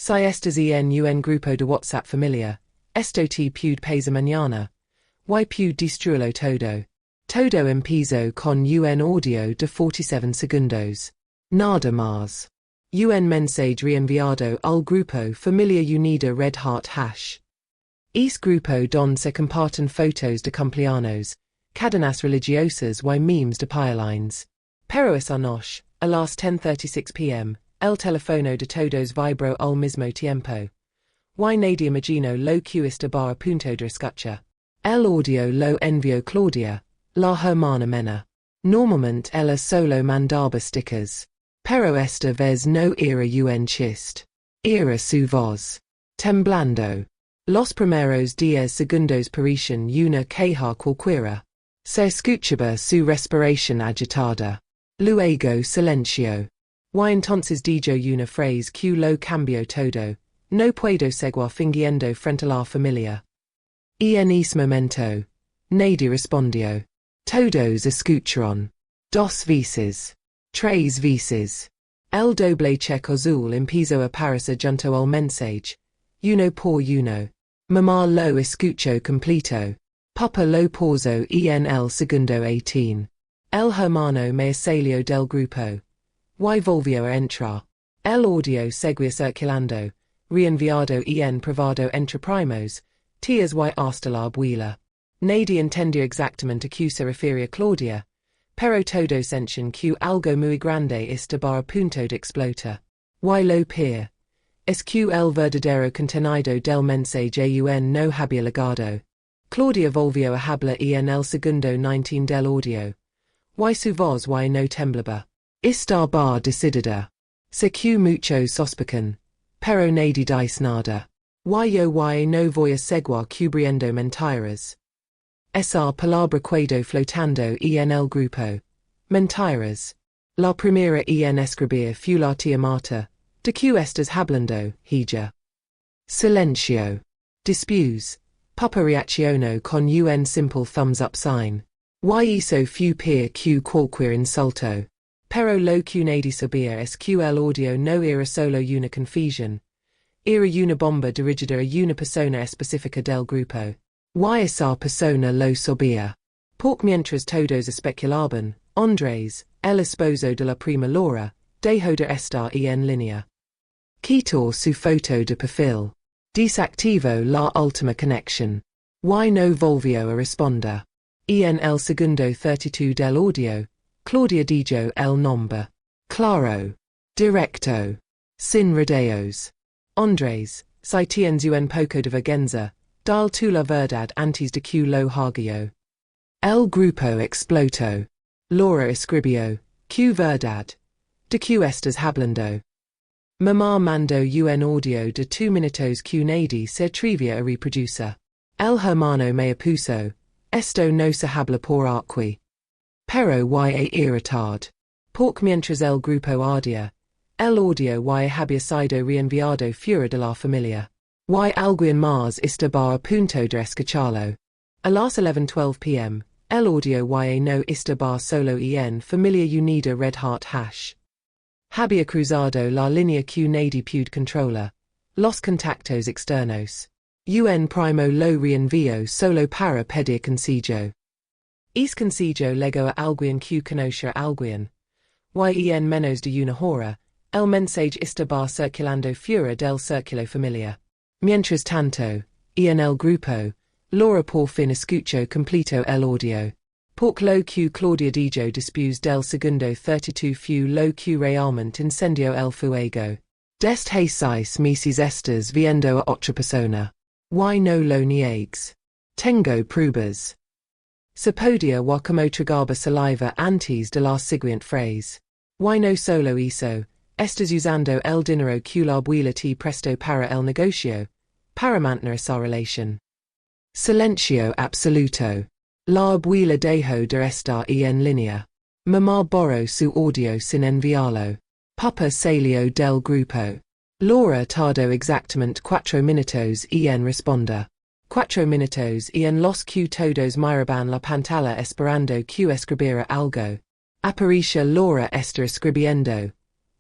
Si estas en grupo de WhatsApp familia, esto te puede pasa mañana. Y puede destruirlo todo. Todo empezó con un audio de 47 segundos. Nada más. Un mensaje reenviado al grupo Familia Unida Red Heart Hash. Es grupo donde se comparten fotos de cumpleaños, cadenas religiosas y memes de pairlines. Pero esa noche, a las 10:36 p.m., el teléfono de todos vibró al mismo tiempo. Y nadie imaginó lo que estaba a punto de escuchar. El audio lo envió Claudia, la hermana menor. Normalmente ella solo mandaba stickers. Pero esta vez no era un chiste. Era su voz. Temblando. Los primeros 10 segundos parecían una queja cualquiera. Se escuchaba su respiración agitada. Luego silencio. Y entonces dijo una frase que lo cambió todo. No puedo seguir fingiendo frente a la familia. Y en ese momento, nadie respondió. Todos escucharon. 2 veces. 3 veces. El doble cheque azul empezó a aparecer junto al mensaje. Uno por uno. Mamá lo escuchó completo. Papa lo pausó en el segundo 18. El hermano me salió del grupo. Y volvió a entrar. El audio seguía circulando, reenviado en privado entre primos, tías y hasta la abuela. Nadie entendió exactamente a qué se refería Claudia, pero todos sentían que algo muy grande estaba a punto de explotar. Y lo peor es que el verdadero contenido del mensaje no había llegado. Claudia volvió a hablar en el segundo 19 del audio. Y su voz no temblaba. Estaba decidida. Sé que muchos sospechan, pero nadie dice nada. Yo no voy a seguir cubriendo mentiras. Esa palabra quedó flotando en el grupo. Mentiras. La primera en escribir fue la tía Marta. ¿De qué estás hablando, hija? Silencio. Después, Papa reaccionó con un simple thumbs up sign. Y eso fue peor que cualquier insulto. Pero lo que nadie sabía es que el audio no era solo una confusión. Era una bomba dirigida a una persona específica del grupo. Y esa persona lo sabía. Porque mientras todos especulaban, Andrés, el esposo de la prima Laura, dejó de estar en línea. Quitó su foto de perfil. Desactivó la última conexión. Y no volvió a responder. En el segundo 32 del audio, Claudia dijo el nombre. Claro. Directo. Sin rodeos. Andrés, si tienes un poco de vergüenza, dale tu la verdad antes de que lo haga. El grupo explotó. Laura escribió, ¿qué verdad? ¿De qué estás hablando? Mamá mandó un audio de 2 minutos que nadie se atrevía a reproducir. El hermano me puso, esto no se habla por aquí. Pero y irritado. Porque mientras el grupo ardía, el audio y había sido reenviado fuera de la familia. Y alguien más estaba a punto de escucharlo. A las 11:12 p.m., el audio y no estaba solo en Familia Unida Red Heart Hash. Había cruzado la línea que nadie puede controlar. Los contactos externos. Un primo lo reenvió solo para pedir consejo. Es consejo llegó a alguien que conoce a alguien. Y en menos de una hora, el mensaje estaba circulando fuera del círculo familiar. Mientras tanto, en el grupo, Laura por fin escuchó completo el audio. Porque lo que Claudia dijo después del segundo 32 fue lo que realmente encendió el fuego. Desde 6 meses estás viendo a otra persona. Y no lo niegues. Tengo pruebas. Se podía o como tragaba saliva antes de la siguiente frase. Y no solo eso, estás usando el dinero que la abuela te prestó para el negocio, para mantener esa relación. Silencio absoluto. La abuela dejó de estar en línea. Mamá borró su audio sin enviarlo. Papa salió del grupo. Laura tardó exactamente 4 minutos en responder. 4 minutos en los que todos miraban la pantalla esperando que escribiera algo. Aparecía Laura está escribiendo.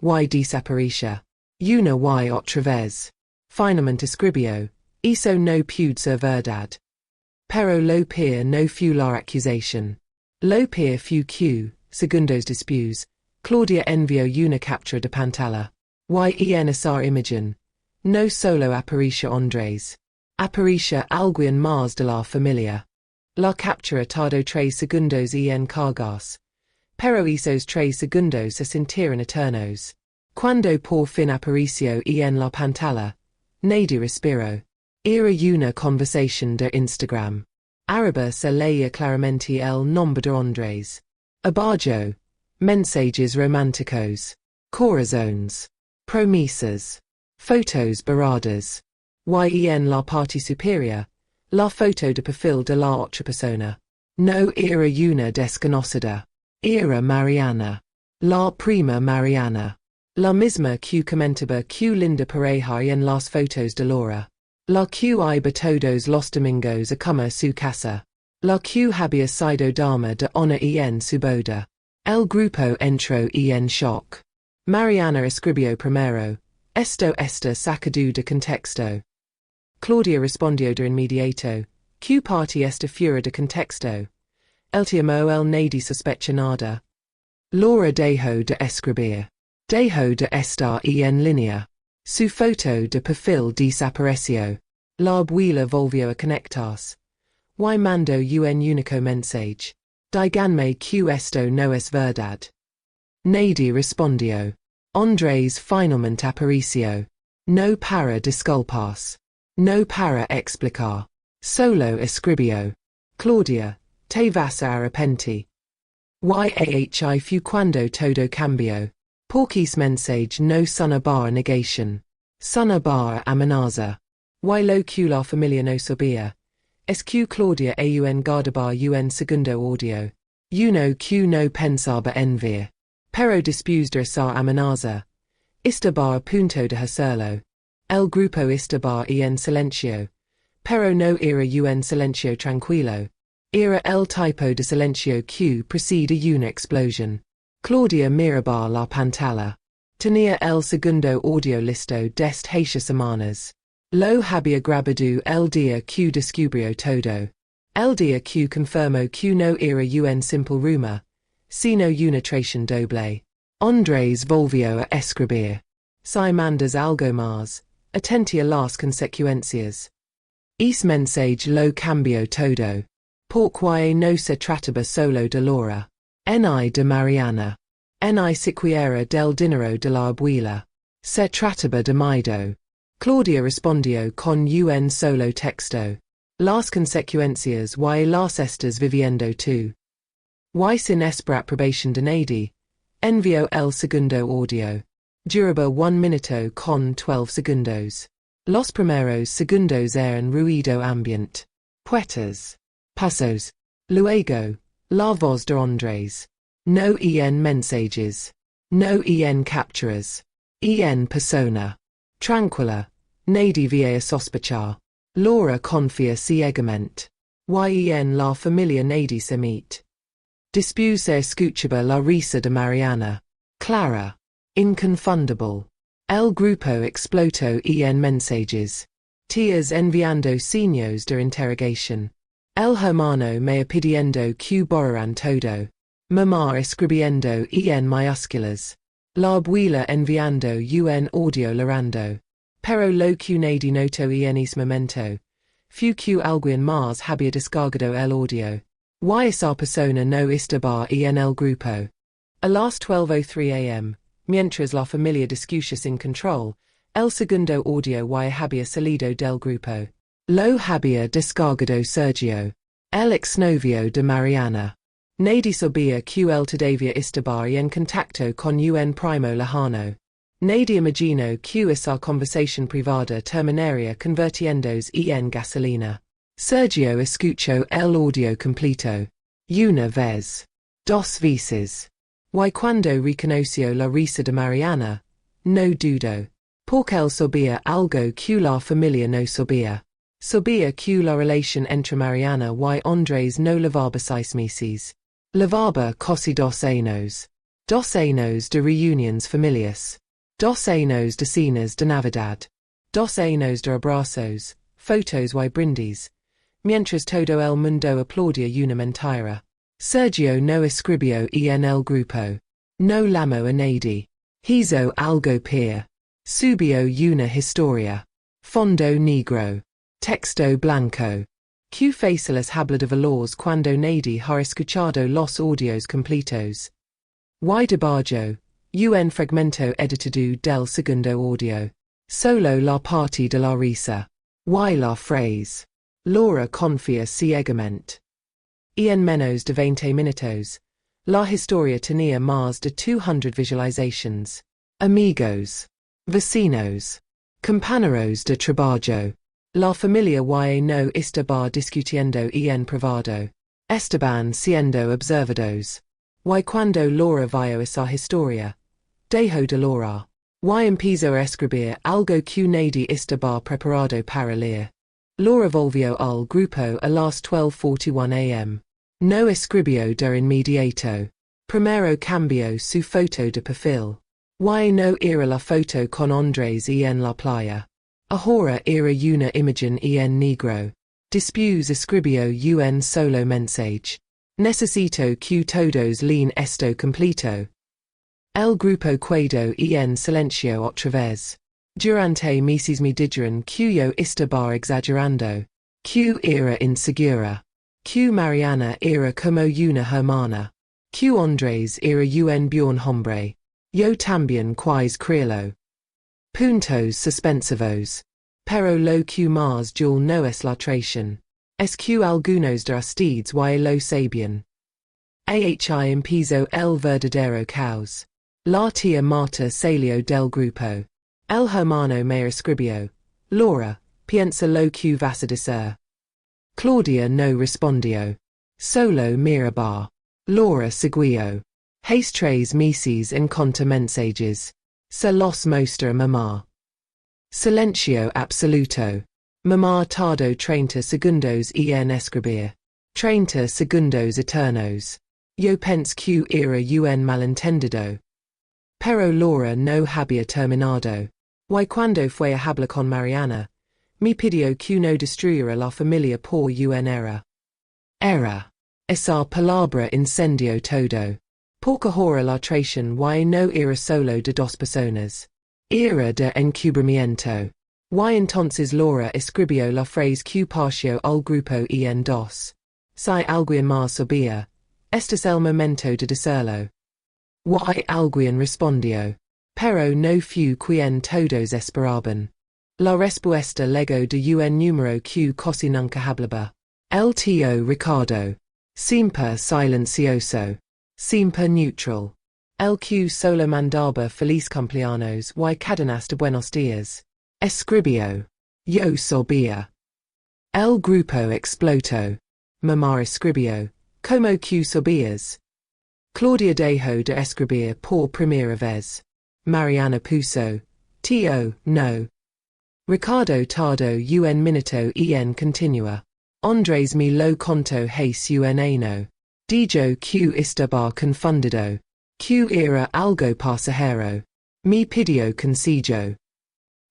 Y desaparecía. Una y otra vez. Finalmente escribió, eso no puede ser verdad. Pero lo peor no fue la accusation. Lo peor fue que, segundos después, Claudia envió una captura de pantalla. En esa imagen. No solo aparece Andrés. Aparece alguien más de la familia. La captura tardó 3 segundos en cargarse. Pero esos 3 segundos se sintieron eternos. Cuando por fin apareció en la pantalla, nadie respiró. Era una conversación de Instagram. Arriba se leía claramente el nombre de Andrés. Abajo, mensajes románticos, corazones, promesas, fotos borradas. En la parte superior, la foto de perfil de la otra persona. No era una desconocida. Era Mariana. La prima Mariana. La misma que comentaba que linda pareja en las fotos de Laura. La que iba todos los domingos a comer su casa. La que había sido dama de honor en su boda. El grupo entró en shock. Mariana escribió primero, esto está sacado de contexto. Claudia respondió de inmediato, que parte esta fuera de contexto. El tiempo el nadie sospecha nada. Laura dejó de escribir. Dejó de estar en línea. Su foto de perfil desapareció. La abuela volvió a conectarse. Mandó un único mensaje. Díganme que esto no es verdad. Nadie respondió. Andrés finalmente apareció. No para disculparse. No para explicar. Solo escribió. Claudia, te vas a arrepentir. Fue cuando todo cambió. Porque mensaje no sonaba negación. Sonaba amenaza. Lo que la familia no sabía. Es que Claudia aún guardaba un segundo audio. Uno que no pensaba enviar. Pero después de esa amenaza. Estaba a punto de hacerlo. El grupo estaba en silencio. Pero no era un silencio tranquilo. Era el tipo de silencio que precede una explosión. Claudia miraba la pantalla. Tenía el segundo audio listo desde hace semanas. Lo había grabado el día que descubrió todo. El día que confirmó que no era un simple rumor, sino una traición doble. Andrés volvió a escribir. Si mandas algo más, atente a las consecuencias. Ese mensaje lo cambió todo. Porque no se trataba solo de Laura. Ni de Mariana. Ni siquiera del dinero de la abuela. Se trataba de Maido. Claudia respondió con un solo texto. Las consecuencias las estás viviendo tú. Sin esperar aprobación de nadie. Envió el segundo audio. Duraba 1 minuto con 12 segundos. Los primeros segundos eran ruido ambiente. Puertas. Pasos. Luego, la voz de Andrés. No en mensajes. No en capturas. En persona. Tranquila. Nadie vía sospechar. Laura confía ciegamente. En la familia nadie se mete. Después se escuchaba la risa de Mariana. Clara. Inconfundible. El grupo explotó en mensajes. Tías enviando signos de interrogación. El hermano me pidiendo que borraran todo. Mamá escribiendo en mayúsculas. La abuela enviando un audio llorando. Pero lo que nadie notó en ese momento. Fue que alguien más había descargado el audio. Esa persona no estaba en el grupo. A las 12:03 am, mientras la familia discutía sin control, el segundo audio había salido del grupo. Lo había descargado Sergio, el exnovio de Mariana. Nadie sabía que él todavía estaba en contacto con un primo lejano. Nadie imaginó que esa conversación privada terminaría convirtiéndose en gasolina. Sergio escuchó el audio completo. Una vez. Dos veces. Cuando reconoció la risa de Mariana, no dudó. Porque él sabía algo que la familia no sabía. Sabía que la relación entre Mariana y Andrés no llevaba 6 meses. Llevaba casi 2 años. 2 años de reuniones familiares. Dos años de cenas de Navidad. Dos años de abrazos, fotos y brindis. Mientras todo el mundo aplaudía una mentira. Sergio no escribió en el grupo. No llamó a nadie. Hizo algo peor. Subió una historia. Fondo negro. Texto blanco. Que faciales habla de valores cuando nadie ha escuchado los audios completos. Y debajo. Un fragmento editado del segundo audio. Solo la parte de la risa. Y la phrase. Laura confía ciegamente. En menos de 20 minutos. La historia tenía más de 200 visualizations. Amigos. Vecinos. Compañeros de trabajo. La familia y no estaba discutiendo en privado. Estaban siendo observados. Y cuando Laura vio esa historia. Dejó de llorar. Y empezó a escribir algo que nadie estaba preparado para leer. Laura volvió al grupo a las 12:41 am. No escribió de inmediato. Primero cambió su foto de perfil. Y no era la foto con Andrés en la playa. Ahora era una imagen en negro. Después escribió un solo mensaje. Necesito que todos lean esto completo. El grupo quedó en silencio otra vez. Durante meses me dijeron que yo estaba exagerando. Que era insegura. Que Mariana era como una hermana. Que Andrés era un buen hombre. Yo también quise creerlo. Puntos suspensivos. Pero lo que más duele no es la traición. Es que algunos de ustedes y lo sabían. Ahi empezó el verdadero caos. La tía Marta salió del grupo. El hermano me escribió. Laura, piensa lo que vas a decir. Claudia no respondió. Solo miraba. Laura siguió. Hace 3 meses en conta mensajes. Se los mostra mamá. Silencio absoluto. Mamá tardó 30 segundos en escribir. 30 segundos eternos. Yo pensé que era un malentendido. Pero Laura no había terminado. Y cuando fue a hablar con Mariana, me pidió que no destruyera la familia por un error. Era. Esa palabra incendió todo. Porque ahora la traición y no era solo de 2 personas. Era de encubrimiento. Y entonces Laura escribió la frase que partió al grupo en 2. Si alguien más sabía. Este es el momento de decirlo. Y alguien respondió. Pero no fue quien todos esperaban. La respuesta llegó de un número que casi nunca hablaba. El tío Ricardo. Siempre silencioso. Siempre neutral. El que solo mandaba feliz cumpleaños y cadenas de buenos días. Escribió. Yo sabía. El grupo explotó. Mamá escribió. Como que sabías? Claudia dejó de escribir por primera vez. Mariana puso. Tío, no. Ricardo tardó un minuto en continua. Andrés me lo contó hace un año. Dijo que estaba confundido. Que era algo pasajero. Me pidió consejo.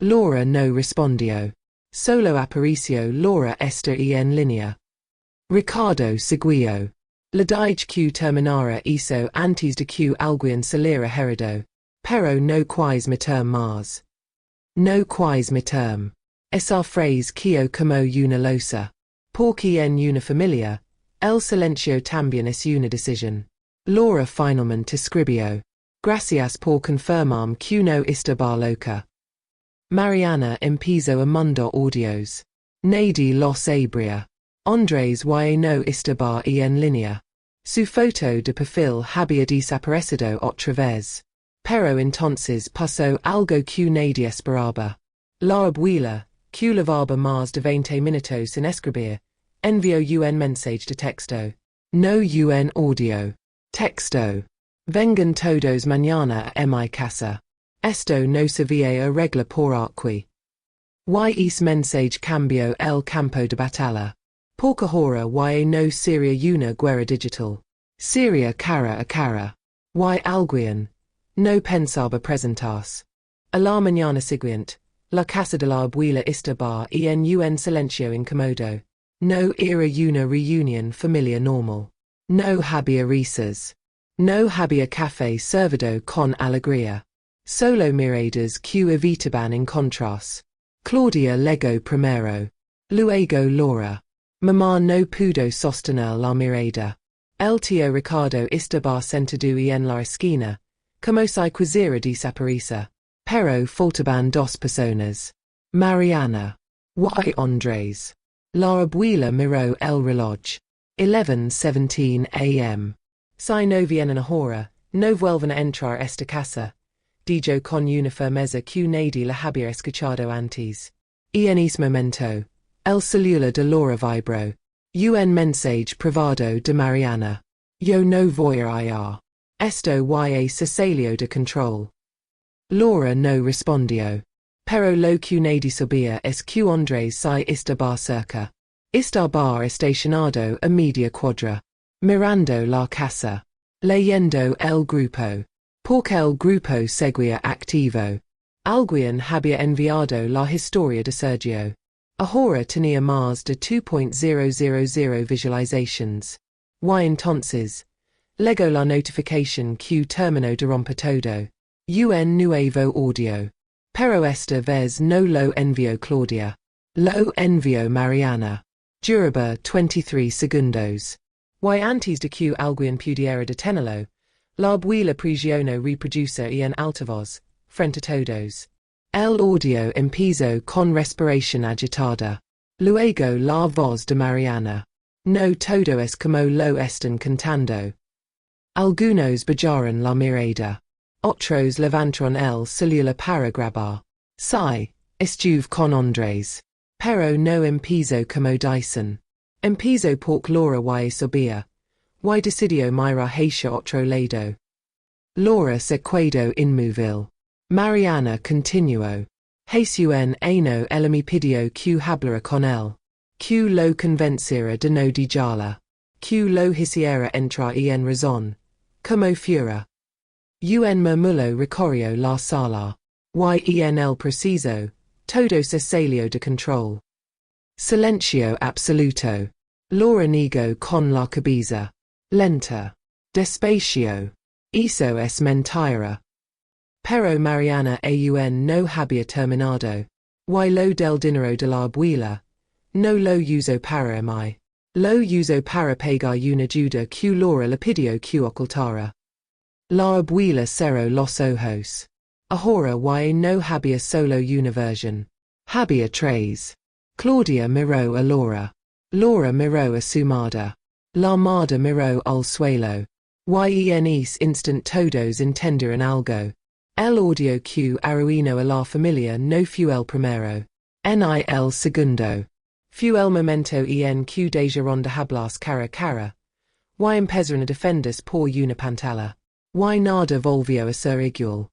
Laura no respondió. Solo apareció Laura está en línea. Ricardo siguió. Le dije que terminara eso antes de que alguien saliera herido. Pero no quise meter más. No quise meterme. Esa frase que como una losa. Porque en una familia, el silencio también es una decisión. Laura finalmente escribió. Gracias por confirmarme que no estaba loca. Mariana empezó a mandar audios. Nadie los sabría. Andrés y no estaba en línea. Su foto de perfil había desaparecido otra vez. Pero entonces pasó algo que nadie esperaba. La abuela, que llevaba más de 20 minutos sin escribir, envió un mensaje de texto. No un audio. Texto. Vengan todos mañana a mi casa. Esto no se va a arreglar por aquí. Y ese mensaje cambió el campo de batalla. Porque ahora y no sería una guerra digital. Sería cara a cara. Y alguien no pensaba presentarse. A la mañana siguiente, la casa de la abuela estaba en un silencio incómodo. No era una reunión familiar normal. No había risas. No había café servido con alegría. Solo miradas que evitaban encontrarse. Claudia legó primero. Luego Laura. Mamá no pudo sostener la mirada. El tío Ricardo estaba sentado en la esquina, como si quisiera desaparecer. Pero faltaban dos personas. Mariana. Y Andrés. La abuela miró el reloj. 11:17 a.m. Si no vienen ahora, no vuelven a entrar esta casa. Dijo con una firmeza que nadie la había escuchado antes. En ese momento, el celular de Laura vibró. Un mensaje privado de Mariana. Yo no voy a ir. Esto y se salió de control. Laura no respondió. Pero lo que nadie sabía es que Andrés se estaba cerca. Estaba estacionado a media cuadra. Mirando la casa. Leyendo el grupo. Porque el grupo seguía activo. Alguien había enviado la historia de Sergio. Ahora tenía más de 2.000 visualizations. Y entonces, llegó la notificación que terminó de romper todo. Un nuevo audio. Pero esta vez no lo envió Claudia. Lo envió Mariana. Duraba 23 segundos. Y antes de que alguien pudiera detenerlo, la abuela presionó reproducir en altavoz, frente a todos. El audio empezó con respiración agitada. Luego la voz de Mariana. No todo es como lo están cantando. Algunos bajaron la mirada. Otros levantaron el celular para grabar. Sí, estuve con Andrés. Pero no empezó como dicen. Empezó porque Laura y sabía. Y decidió mirar hacia otro lado. Laura se quedó inmóvil. Mariana continuó. Jesús no él me pidió que hablara con él. Que lo convenciera de no dejarla. Que lo hiciera entrar en razón. Como fuera. Un murmullo recorrió la sala. Y en el preciso, todo se salió de control. Silencio absoluto. Laura negó con la cabeza. Lenta. Despacio. Eso es mentira. Pero Mariana aún no había terminado. Y lo del dinero de la abuela. No lo uso para mí. Lo uso para pagar una deuda que Laura le pidió que ocultara. La abuela cerró los ojos. Ahora y no había solo una versión. Había tres. Claudia miró a Laura. Laura miró a su madre. La madre miró al suelo. Y en ese instant todos entendieron algo. El audio que arruinó a la familia no fue el primero. Ni el segundo. Fue el momento en que dejaron de hablarse cara a cara. Y empezaron a defenderse por una pantalla. Y nada volvió a ser igual.